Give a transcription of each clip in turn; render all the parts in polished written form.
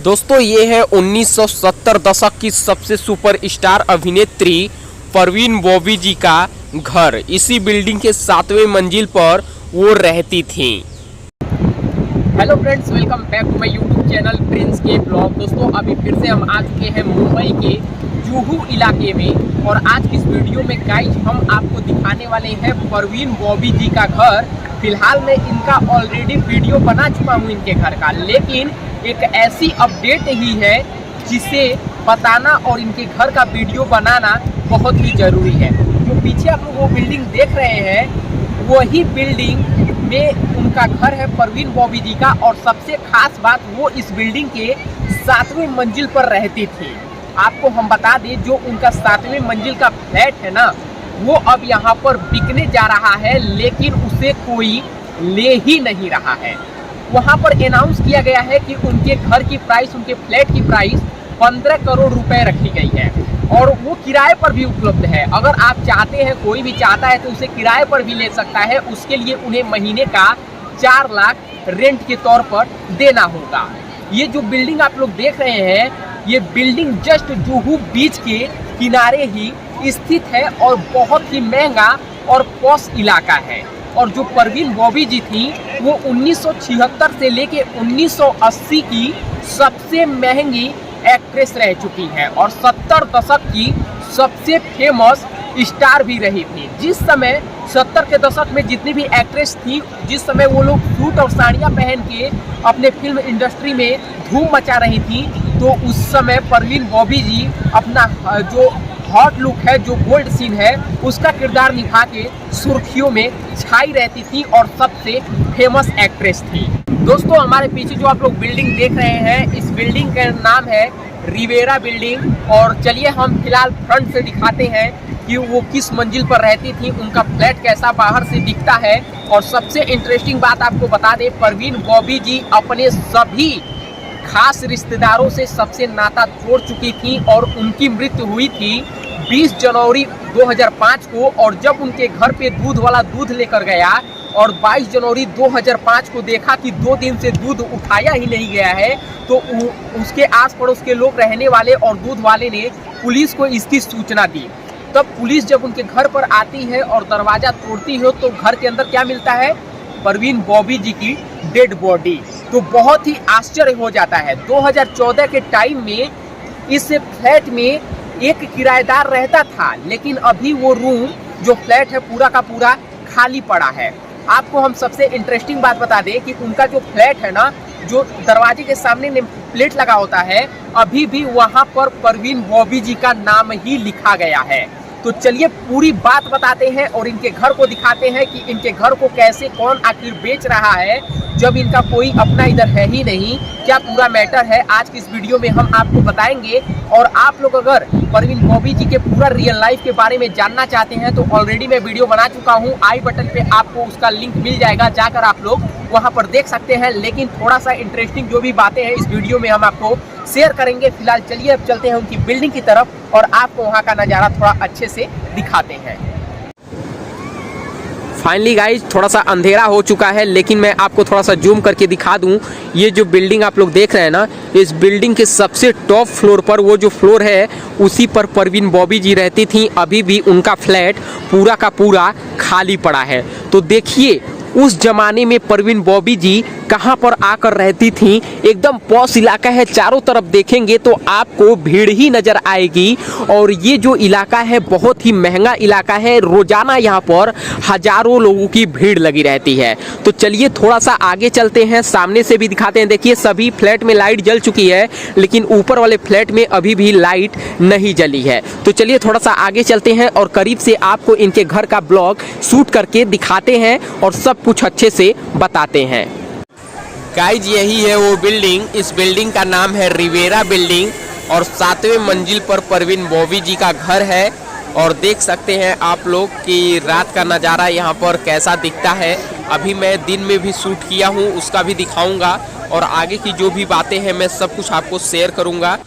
दोस्तों ये है 1970 दशक की सबसे सुपर स्टार अभिनेत्री परवीन बॉबी जी का घर। इसी बिल्डिंग के 7वें मंजिल पर वो रहती थी। Hello friends, welcome back to my YouTube channel Prince के ब्लॉग। दोस्तों अभी फिर से हम आ चुके हैं मुंबई के जुहू इलाके में और आज की इस वीडियो में गाइस हम आपको दिखाने वाले हैं परवीन बॉबी जी का घर। फिलहाल मैं इनका ऑलरेडी वीडियो बना चुका हूँ इनके घर का, लेकिन एक ऐसी अपडेट ही है जिसे बताना और इनके घर का वीडियो बनाना बहुत ही ज़रूरी है। जो पीछे आप लोग वो बिल्डिंग देख रहे हैं वही बिल्डिंग में उनका घर है परवीन बॉबी जी का। और सबसे खास बात, वो इस बिल्डिंग के 7वें मंजिल पर रहती थी। आपको हम बता दें, जो उनका 7वें मंजिल का फ्लैट है ना, वो अब यहाँ पर बिकने जा रहा है, लेकिन उसे कोई ले ही नहीं रहा है। वहाँ पर अनाउंस किया गया है कि उनके घर की प्राइस, उनके फ्लैट की प्राइस 15 करोड़ रुपए रखी गई है और वो किराए पर भी उपलब्ध है। अगर आप चाहते हैं, कोई भी चाहता है तो उसे किराए पर भी ले सकता है। उसके लिए उन्हें महीने का 4 लाख रेंट के तौर पर देना होगा। ये जो बिल्डिंग आप लोग देख रहे हैं, ये बिल्डिंग जस्ट जुहू बीच के किनारे ही स्थित है और बहुत ही महंगा और पॉश इलाका है। और जो परवीन बॉबी जी थी वो 1976 से लेके 1980 की सबसे महंगी एक्ट्रेस रह चुकी है और 70 दशक की सबसे फेमस स्टार भी रही थी। जिस समय 70 के दशक में जितनी भी एक्ट्रेस थी, जिस समय वो लोग सूट और साड़ियाँ पहन के अपने फिल्म इंडस्ट्री में धूम मचा रही थी, तो उस समय परवीन बॉबी जी अपना जो हॉट लुक है, जो गोल्ड सीन है, उसका किरदार निभा के सुर्खियों में छाई रहती थी और सबसे फेमस एक्ट्रेस थी। दोस्तों हमारे पीछे जो आप लोग बिल्डिंग देख रहे हैं, इस बिल्डिंग का नाम है रिवेरा बिल्डिंग। और चलिए हम फिलहाल फ्रंट से दिखाते हैं कि वो किस मंजिल पर रहती थी, उनका फ्लैट कैसा बाहर से दिखता है। और सबसे इंटरेस्टिंग बात आपको बता दें, परवीन बॉबी जी अपने सभी खास रिश्तेदारों से सबसे नाता तोड़ चुकी थी और उनकी मृत्यु हुई थी 20 जनवरी 2005 को। और जब उनके घर पे दूध वाला दूध लेकर गया और 22 जनवरी 2005 को देखा कि 2 दिन से दूध उठाया ही नहीं गया है, तो उसके आस पड़ोस के लोग, रहने वाले और दूध वाले ने पुलिस को इसकी सूचना दी। तब पुलिस जब उनके घर पर आती है और दरवाज़ा तोड़ती है, तो घर के अंदर क्या मिलता है? परवीन बॉबी जी की डेड बॉडी। तो बहुत ही आश्चर्य हो जाता है। 2014 के टाइम में इस फ्लैट में एक किराएदार रहता था, लेकिन अभी वो रूम, जो फ्लैट है, पूरा का पूरा खाली पड़ा है। आपको हम सबसे इंटरेस्टिंग बात बता दें कि उनका जो फ्लैट है ना, जो दरवाजे के सामने नेम प्लेट लगा होता है, अभी भी वहाँ पर परवीन बॉबी जी का नाम ही लिखा गया है। तो चलिए पूरी बात बताते हैं और इनके घर को दिखाते हैं कि इनके घर को कैसे, कौन आखिर बेच रहा है, जब इनका कोई अपना इधर है ही नहीं। क्या पूरा मैटर है आज की इस वीडियो में हम आपको बताएंगे। और आप लोग अगर परवीन बॉबी जी के पूरा रियल लाइफ के बारे में जानना चाहते हैं तो ऑलरेडी मैं वीडियो बना चुका हूं। आई बटन पे आपको उसका लिंक मिल जाएगा, जाकर आप लोग वहां पर देख सकते हैं। लेकिन थोड़ा सा इंटरेस्टिंग जो भी बातें हैं इस वीडियो में हम आपको शेयर करेंगे। फिलहाल चलिए अब चलते हैं उनकी बिल्डिंग की तरफ और आपको वहां का नज़ारा थोड़ा अच्छे से दिखाते हैं। फाइनली गाइज थोड़ा सा अंधेरा हो चुका है, लेकिन मैं आपको थोड़ा सा जूम करके दिखा दूं। ये जो बिल्डिंग आप लोग देख रहे हैं ना, इस बिल्डिंग के सबसे टॉप फ्लोर पर, वो जो फ्लोर है उसी पर परवीन बॉबी जी रहती थी। अभी भी उनका फ्लैट पूरा का पूरा खाली पड़ा है। तो देखिए उस जमाने में परवीन बॉबी जी कहाँ पर आकर रहती थी। एकदम पॉश इलाका है, चारों तरफ देखेंगे तो आपको भीड़ ही नजर आएगी। और ये जो इलाका है बहुत ही महंगा इलाका है, रोजाना यहाँ पर हजारों लोगों की भीड़ लगी रहती है। तो चलिए थोड़ा सा आगे चलते हैं, सामने से भी दिखाते हैं। देखिए सभी फ्लैट में लाइट जल चुकी है, लेकिन ऊपर वाले फ्लैट में अभी भी लाइट नहीं जली है। तो चलिए थोड़ा सा आगे चलते हैं और करीब से आपको इनके घर का ब्लॉग शूट करके दिखाते हैं और सब कुछ अच्छे से बताते हैं। गाइज यही है वो बिल्डिंग। इस बिल्डिंग का नाम है रिवेरा बिल्डिंग और 7वें मंजिल पर परवीन बॉबी जी का घर है। और देख सकते हैं आप लोग कि रात का नज़ारा यहाँ पर कैसा दिखता है। अभी मैं दिन में भी शूट किया हूँ, उसका भी दिखाऊंगा और आगे की जो भी बातें हैं मैं सब कुछ आपको शेयर करूँगा।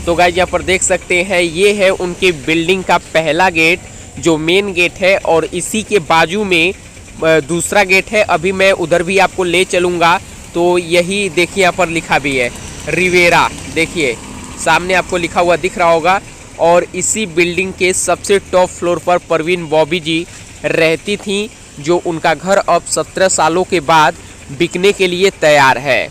तो गाइज यहाँ पर देख सकते हैं, ये है उनके बिल्डिंग का पहला गेट, जो मेन गेट है। और इसी के बाजू में दूसरा गेट है। अभी मैं उधर भी आपको ले चलूँगा। तो यही देखिए यहाँ पर लिखा भी है रिवेरा, देखिए सामने आपको लिखा हुआ दिख रहा होगा। और इसी बिल्डिंग के सबसे टॉप फ्लोर पर परवीन बॉबी जी रहती थीं, जो उनका घर अब 17 सालों के बाद बिकने के लिए तैयार है।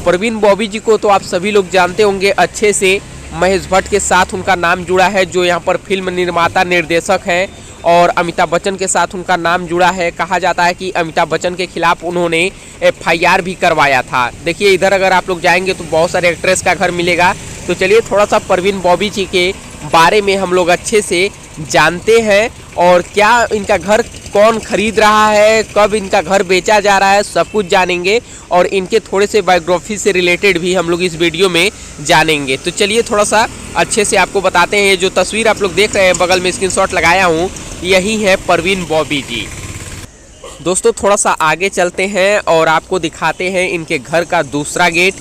परवीन बॉबी जी को तो आप सभी लोग जानते होंगे अच्छे से। महेश भट्ट के साथ उनका नाम जुड़ा है, जो यहाँ पर फिल्म निर्माता निर्देशक हैं। और अमिताभ बच्चन के साथ उनका नाम जुड़ा है। कहा जाता है कि अमिताभ बच्चन के खिलाफ उन्होंने FIR भी करवाया था। देखिए इधर अगर आप लोग जाएंगे तो बहुत सारे एक्ट्रेस का घर मिलेगा। तो चलिए थोड़ा सा परवीन बॉबी जी के बारे में हम लोग अच्छे से जानते हैं, और क्या इनका घर कौन खरीद रहा है, कब इनका घर बेचा जा रहा है, सब कुछ जानेंगे। और इनके थोड़े से बायोग्राफी से रिलेटेड भी हम लोग इस वीडियो में जानेंगे। तो चलिए थोड़ा सा अच्छे से आपको बताते हैं। ये जो तस्वीर आप लोग देख रहे हैं, बगल में स्क्रीनशॉट लगाया हूँ, यही है परवीन बॉबी जी। दोस्तों थोड़ा सा आगे चलते हैं और आपको दिखाते हैं इनके घर का दूसरा गेट।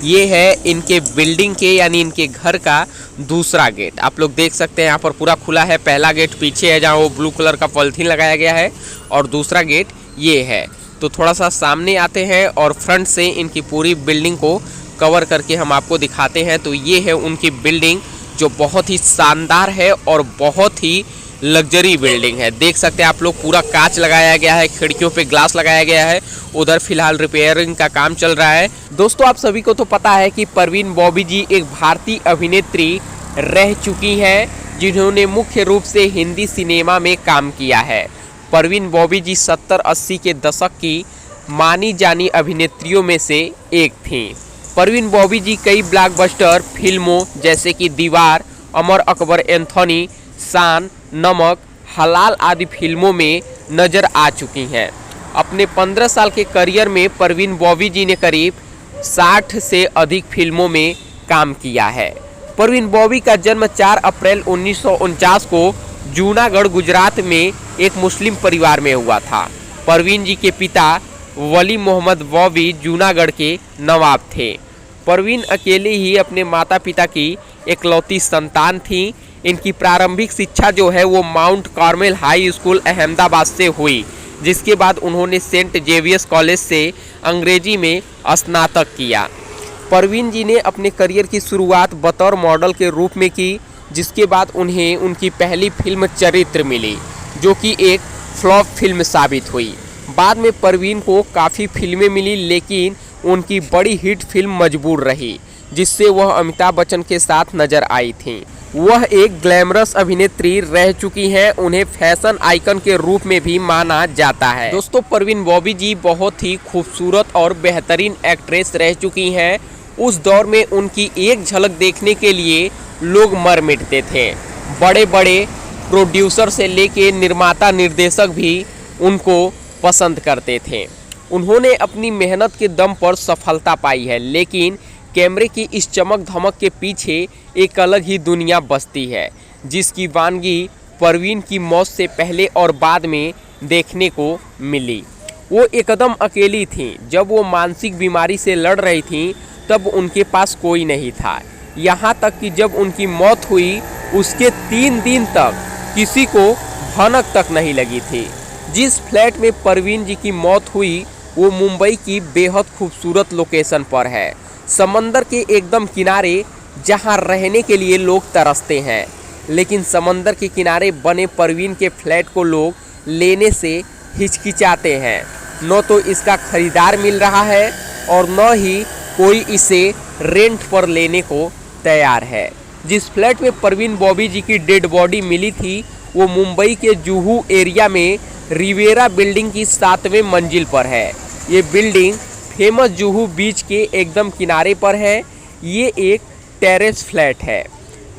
ये है इनके बिल्डिंग के यानी इनके घर का दूसरा गेट। आप लोग देख सकते हैं यहाँ पर पूरा खुला है। पहला गेट पीछे है जहाँ वो ब्लू कलर का पॉलिथीन लगाया गया है, और दूसरा गेट ये है। तो थोड़ा सा सामने आते हैं और फ्रंट से इनकी पूरी बिल्डिंग को कवर करके हम आपको दिखाते हैं। तो ये है उनकी बिल्डिंग, जो बहुत ही शानदार है और बहुत ही लग्जरी बिल्डिंग है। देख सकते हैं आप लोग, पूरा कांच लगाया गया है, खिड़कियों पे ग्लास लगाया गया है। उधर फिलहाल रिपेयरिंग का काम चल रहा है। दोस्तों आप सभी को तो पता है कि परवीन बॉबी जी एक भारतीय अभिनेत्री रह चुकी हैं, जिन्होंने मुख्य रूप से हिंदी सिनेमा में काम किया है। परवीन बॉबी जी 70-80 के दशक की मानी जानी अभिनेत्रियों में से एक थीं। परवीन बॉबी जी कई ब्लॉकबस्टर फिल्मों जैसे कि दीवार, अमर अकबर एंथोनी, शान, नमक, हलाल आदि फिल्मों में नजर आ चुकी हैं। अपने 15 साल के करियर में परवीन बॉबी जी ने करीब 60 से अधिक फिल्मों में काम किया है। परवीन बॉबी का जन्म 4 अप्रैल 1949 को जूनागढ़ गुजरात में एक मुस्लिम परिवार में हुआ था। परवीन जी के पिता वली मोहम्मद बॉबी जूनागढ़ के नवाब थे। परवीन अकेले ही अपने माता पिता की इकलौती संतान थीं। इनकी प्रारंभिक शिक्षा जो है वो mount Carmel high school Ahmedabad से हुई, जिसके बाद उन्होंने सेंट जेवियर्स कॉलेज से अंग्रेजी में स्नातक किया। परवीन जी ने अपने करियर की शुरुआत बतौर मॉडल के रूप में की, जिसके बाद उन्हें उनकी पहली फिल्म चरित्र मिली, जो कि एक फ्लॉप फिल्म साबित हुई। बाद में परवीन को काफ़ी फिल्में मिली, लेकिन उनकी बड़ी हिट फिल्म मजबूर रही, जिससे वह अमिताभ बच्चन के साथ नजर आई थीं। वह एक ग्लैमरस अभिनेत्री रह चुकी हैं। उन्हें फैशन आइकन के रूप में भी माना जाता है। दोस्तों परवीन बॉबी जी बहुत ही खूबसूरत और बेहतरीन एक्ट्रेस रह चुकी हैं। उस दौर में उनकी एक झलक देखने के लिए लोग मर मिटते थे। बड़े बड़े प्रोड्यूसर से लेके निर्माता निर्देशक भी उनको पसंद करते थे। उन्होंने अपनी मेहनत के दम पर सफलता पाई है, लेकिन कैमरे की इस चमक धमक के पीछे एक अलग ही दुनिया बसती है, जिसकी वानगी परवीन की मौत से पहले और बाद में देखने को मिली। वो एकदम अकेली थीं। जब वो मानसिक बीमारी से लड़ रही थीं, तब उनके पास कोई नहीं था। यहाँ तक कि जब उनकी मौत हुई, उसके 3 दिन तक किसी को भनक तक नहीं लगी थी। जिस फ्लैट में परवीन जी की मौत हुई, वो मुंबई की बेहद खूबसूरत लोकेशन पर है, समंदर के एकदम किनारे, जहां रहने के लिए लोग तरसते हैं। लेकिन समंदर के किनारे बने परवीन के फ्लैट को लोग लेने से हिचकिचाते हैं। न तो इसका खरीदार मिल रहा है और न ही कोई इसे रेंट पर लेने को तैयार है। जिस फ्लैट में परवीन बॉबी जी की डेड बॉडी मिली थी, वो मुंबई के जुहू एरिया में रिवेरा बिल्डिंग की 7वें मंजिल पर है। ये बिल्डिंग फेमस जुहू बीच के एकदम किनारे पर है। ये एक टेरेस फ्लैट है।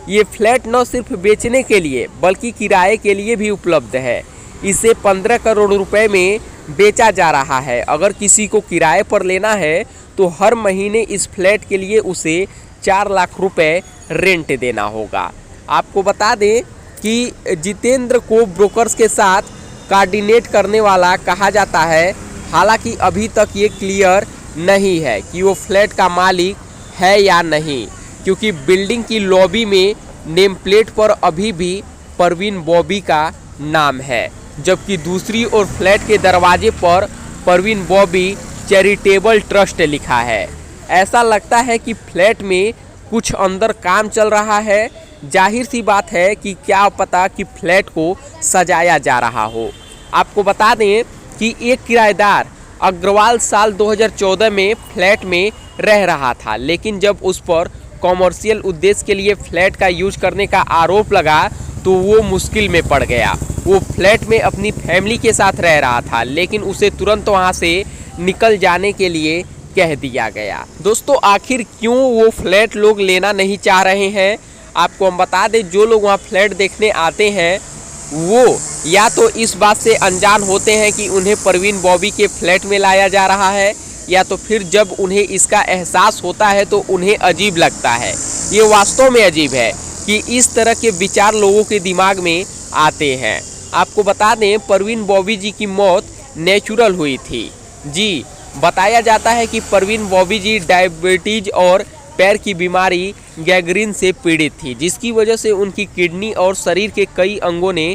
ये फ्लैट न सिर्फ बेचने के लिए बल्कि किराए के लिए भी उपलब्ध है। इसे 15 करोड़ रुपए में बेचा जा रहा है। अगर किसी को किराए पर लेना है तो हर महीने इस फ्लैट के लिए उसे 4 लाख रुपए रेंट देना होगा। आपको बता दें कि जितेंद्र को ब्रोकर्स के साथ कोऑर्डिनेट करने वाला कहा जाता है। हालांकि अभी तक ये क्लियर नहीं है कि वो फ्लैट का मालिक है या नहीं, क्योंकि बिल्डिंग की लॉबी में नेम प्लेट पर अभी भी परवीन बॉबी का नाम है, जबकि दूसरी ओर फ्लैट के दरवाजे पर परवीन बॉबी चैरिटेबल ट्रस्ट लिखा है। ऐसा लगता है कि फ्लैट में कुछ अंदर काम चल रहा है। जाहिर सी बात है कि क्या पता कि फ्लैट को सजाया जा रहा हो। आपको बता दें कि एक किराएदार अग्रवाल साल 2014 में फ्लैट में रह रहा था, लेकिन जब उस पर कॉमर्शियल उद्देश्य के लिए फ्लैट का यूज करने का आरोप लगा तो वो मुश्किल में पड़ गया। वो फ्लैट में अपनी फैमिली के साथ रह रहा था, लेकिन उसे तुरंत वहाँ से निकल जाने के लिए कह दिया गया। दोस्तों, आखिर क्यों वो फ्लैट लोग लेना नहीं चाह रहे हैं? आपको हम बता दें, जो लोग वहाँ फ्लैट देखने आते हैं वो या तो इस बात से अनजान होते हैं कि उन्हें परवीन बॉबी के फ्लैट में लाया जा रहा है, या तो फिर जब उन्हें इसका एहसास होता है तो उन्हें अजीब लगता है। ये वास्तव में अजीब है कि इस तरह के विचार लोगों के दिमाग में आते हैं। आपको बता दें, परवीन बॉबी जी की मौत नेचुरल हुई थी। जी, बताया जाता है कि परवीन बॉबी जी डायबिटीज और पैर की बीमारी गैंग्रीन से पीड़ित थी, जिसकी वजह से उनकी किडनी और शरीर के कई अंगों ने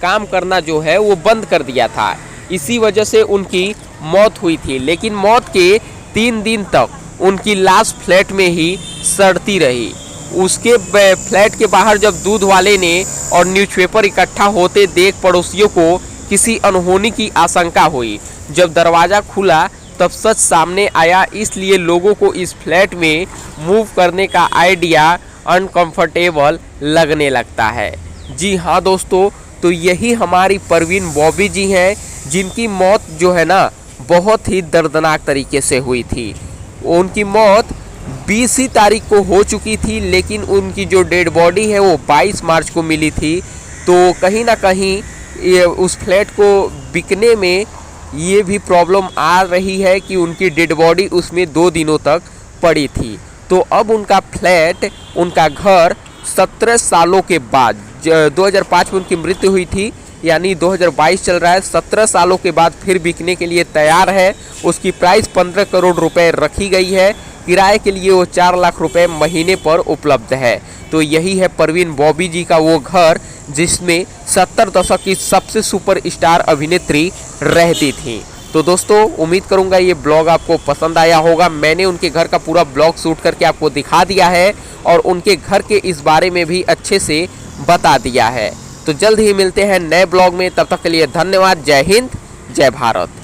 काम करना जो है वो बंद कर दिया था। इसी वजह से उनकी मौत हुई थी, लेकिन मौत के 3 दिन तक उनकी लाश फ्लैट में ही सड़ती रही। उसके फ्लैट के बाहर जब दूध वाले ने और न्यूज़पेपर इकट्ठा होते देख पड़ोसियों को किसी अनहोनी की आशंका हुई। जब दरवाज़ा खुला तब सच सामने आया, इसलिए लोगों को इस फ्लैट में मूव करने का आइडिया अनकंफर्टेबल लगने लगता है। जी हाँ दोस्तों, तो यही हमारी परवीन बॉबी जी हैं, जिनकी मौत जो है ना बहुत ही दर्दनाक तरीके से हुई थी। उनकी मौत 20 ही तारीख को हो चुकी थी, लेकिन उनकी जो डेड बॉडी है वो 22 मार्च को मिली थी। तो कहीं ना कहीं ये उस फ्लैट को बिकने में ये भी प्रॉब्लम आ रही है कि उनकी डेड बॉडी उसमें 2 दिनों तक पड़ी थी। तो अब उनका फ्लैट, उनका घर 17 सालों के बाद, 2005 में उनकी मृत्यु हुई थी, यानी 2022 चल रहा है, 17 सालों के बाद फिर बिकने के लिए तैयार है। उसकी प्राइस 15 करोड़ रुपए रखी गई है। किराए के लिए वो 4 लाख रुपए महीने पर उपलब्ध है। तो यही है परवीन बॉबी जी का वो घर, जिसमें 70 दशक की सबसे सुपर स्टार अभिनेत्री रहती थी। तो दोस्तों, उम्मीद करूंगा ये ब्लॉग आपको पसंद आया होगा। मैंने उनके घर का पूरा ब्लॉग शूट करके आपको दिखा दिया है और उनके घर के इस बारे में भी अच्छे से बता दिया है। तो जल्द ही मिलते हैं नए ब्लॉग में, तब तक के लिए धन्यवाद। जय हिंद, जय भारत।